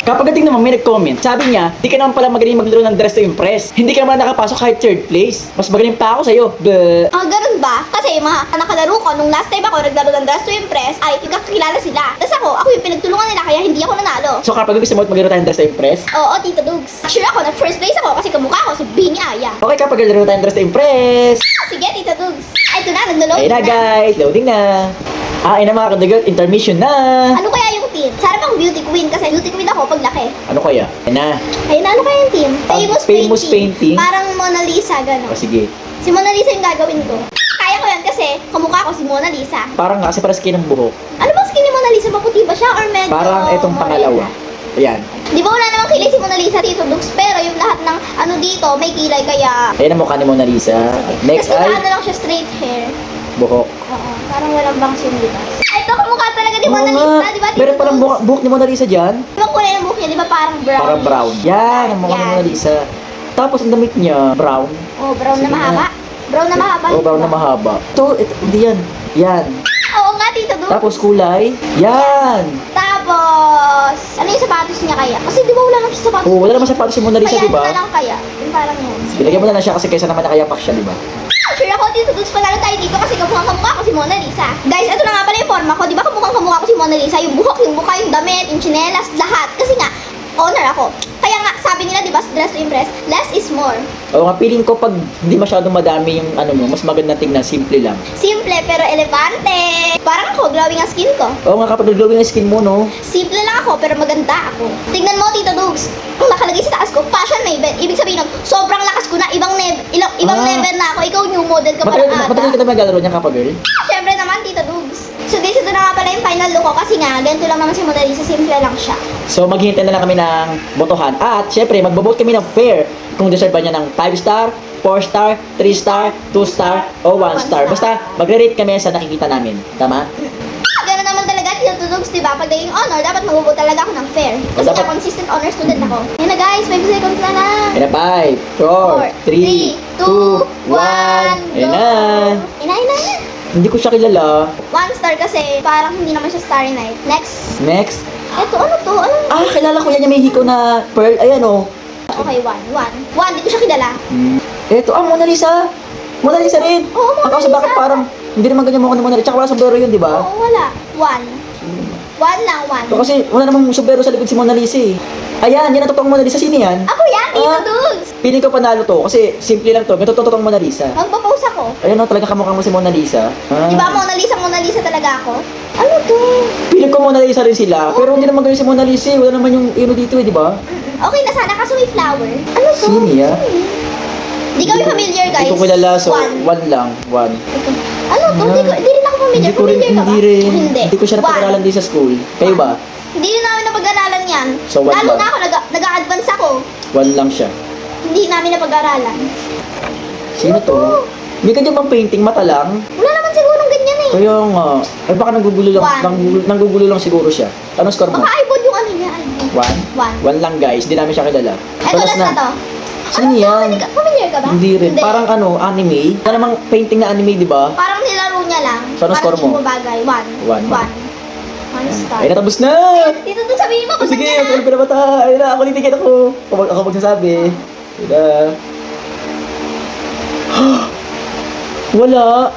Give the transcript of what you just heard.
Kapag dating naman may nag-comment, sabi niya, di ka naman pala magaling maglaro ng Dress to Impress. Hindi ka naman nakapasok kahit third place. Mas magaling pa ako sa'yo. Bleh. Ganun ba? Kasi yung mga nakalaro ko, nung last time ako naglaro ng Dress to Impress, ay nagkakilala sila. Tapos ako yung pinagtulungan nila kaya hindi ako nanalo. So kapag gusto mo maglaro tayo ng Dress to Impress? Oo, Tito Dugs. Sure ako na first place ako kasi kamukha ko si Bini Aya. Okay, kapag naglaro tayo ng Dress to Impress. Sige, Tito Dugs. Ito na, naglo-load Ayun na guys, loading na. Ayun na mga kadagat, intermission na. Ano kaya yung team? Sana bang beauty queen kasi beauty queen ako pag laki. Ano kaya? Ayun na. Ayun na, ano kaya yung team? Famous painting. Parang Mona Lisa, gano'n. O sige. Si Mona Lisa yung gagawin ko. Kaya ko yan kasi kamukha ko si Mona Lisa. Parang kasi para skin ng buhok. Ano bang skin ni Mona Lisa? Maputi ba siya or medyo Parang etong morena? pangalawa. Ayan. Di ba wala namang kilay si Mona Lisa, Tito Dugs? Pero yung lahat ng ano dito, may kilay kaya... Ayan ang mukha ni Mona Lisa. Next Tapos ay ano lang siya, straight hair. buhok. Oo, parang walang bangs yung di ba? Ito, kamukha talaga ni Mona Oo nga. Lisa, di ba, Tito Meron palang Dugs? buhok ni Mona Lisa dyan. Di ba kulay ng buhok niya, di ba parang brown? Parang brown. Yan, ang mukha ni Yan. Mona Lisa. Tapos ang damit niya, brown. Oh, brown na Sige mahaba. Brown na mahaba. O, brown na mahaba. Ito, hindi yan. Yan. Oo nga, Tito Dugs. Tapos kulay. Yan. Tapos, ano yung sapatos niya kaya? Kasi di ba wala lang siya sapatos? Oo, wala naman sapatos si Mona Lisa, Kaya di ba? ano na lang kaya? Yung parang yan. Ilagay mo na lang siya kasi kaysa naman nakayapak siya, di ba? Sure ako, Tito Dugs, panalo tayo dito kasi kamukha ko si Mona Lisa. Guys, ito na nga pala yung forma ko. Di ba kamukha ko si Mona Lisa? Yung buhok, yung mukha, yung damit, yung tsinelas, lahat. Kasi nga, honor ako. Kaya nga, sabi nila, di ba, Dress to Impress, less is more. Oo nga, feeling ko pag hindi masyadong madami yung ano mo, mas maganda tignan, simple lang. Simple pero elegante. Parang ako, glowing ang skin ko. Oo nga, kapag glowing ang skin mo, no? Simple lang ako, pero maganda ako. Tignan mo, Tito Dugs. Ang nakalagay sa taas ko, fashion maven. Ibig sabihin nun, sobrang lakas ko na, ibang level na ako. Ikaw new model ka pa Matagal ata. ka na maglalaro niya kapag girl? Siyempre naman, Tito Dugs. So guys, ito na nga pala yung final look ko kasi nga, ganito lang naman si Mona Lisa, simple lang siya. So maghihintay na lang kami ng botohan. At syempre, magbo-vote kami ng fair kung deserve ba niya ng 5 star, 4 star, 3 star, 2 star, o 1 star. Basta magre-rate kami sa nakikita namin. Tama? Gano'n naman talaga, Tito Dugs, diba? Pag naging honor, dapat magbubuo talaga ako ng fair. Kasi dapat- nga, consistent honor student ako. Yan na guys, 5 seconds na lang. Ayun na, 5, 4, 3, 2, 1. Ayun na. Ina. Hindi ko siya kilala. 1 star kasi parang hindi naman siya Starry Night. Next. Next. Eto, ano to? Ano? Ah, kilala ko yan yung may hiko na pearl. Ayan, oh. Okay, 1, di ko siya kilala. Eto, Mona Lisa. Mona Lisa rin. Oo, Mona Kaso bakit Lisa. parang hindi naman ganyan mukha ni Mona Lisa. Tsaka wala sombrero yun, di ba? Oo, wala. 1. 1 lang, 1. So, kasi wala namang sombrero sa likod si Mona Lisa eh. Ayan, yan ang totoong Mona Lisa. Sino yan? Ako yan, Tito Ah. Dugs. Piling ko panalo to kasi simple lang to. Ito totoong Mona Lisa. Magpo-pose ako. Ayan o, talaga kamukha mo si Mona Lisa. Ah. Di ba Mona Lisa talaga ako? Ano to? Piling ko Mona Lisa rin sila. Pero hindi naman ganyan si Mona Lisa eh. Wala naman yung ino dito eh, di ba? Okay na sana kaso may flower. Ano to? Sino yan? Di kami familiar, guys. Hindi ko kilala, so 1. 1 lang. 1. Ano to? Di rin ako familiar. Hindi ko rin, Familiar ka ba? hindi rin. Hindi. Hindi ko siya napag-aralan din sa school. Kayo ba? Hindi rin namin napag-aralan yan. So, 1 Lalo lang. na ako, nag-a-advance ako. 1 lang siya. Hindi namin napag-aralan. Sino to? May kanya bang painting mata lang? Wala naman sigurong ganyan eh. Kaya nga. Ay baka nagugulo lang. One. Nanggugulo lang siguro siya. Anong score mo? Baka iPod yung ano niya. 1? 1. 1 lang guys. Hindi namin siya kilala. Eto, last na to. Sino yan? Familiar ka ba? Hindi rin. Parang ano, anime. Wala namang painting na anime, di ba? Parang nilaro niya lang. So, anong score mo? Parang bagay. 1. One. 1 star. Ay, natapos na! Dito to sabihin mo, Oh, sige, na. tuloy pa na bata. Ayun na, ako titigit ako. Ako magsasabi. Ayun na. Wala.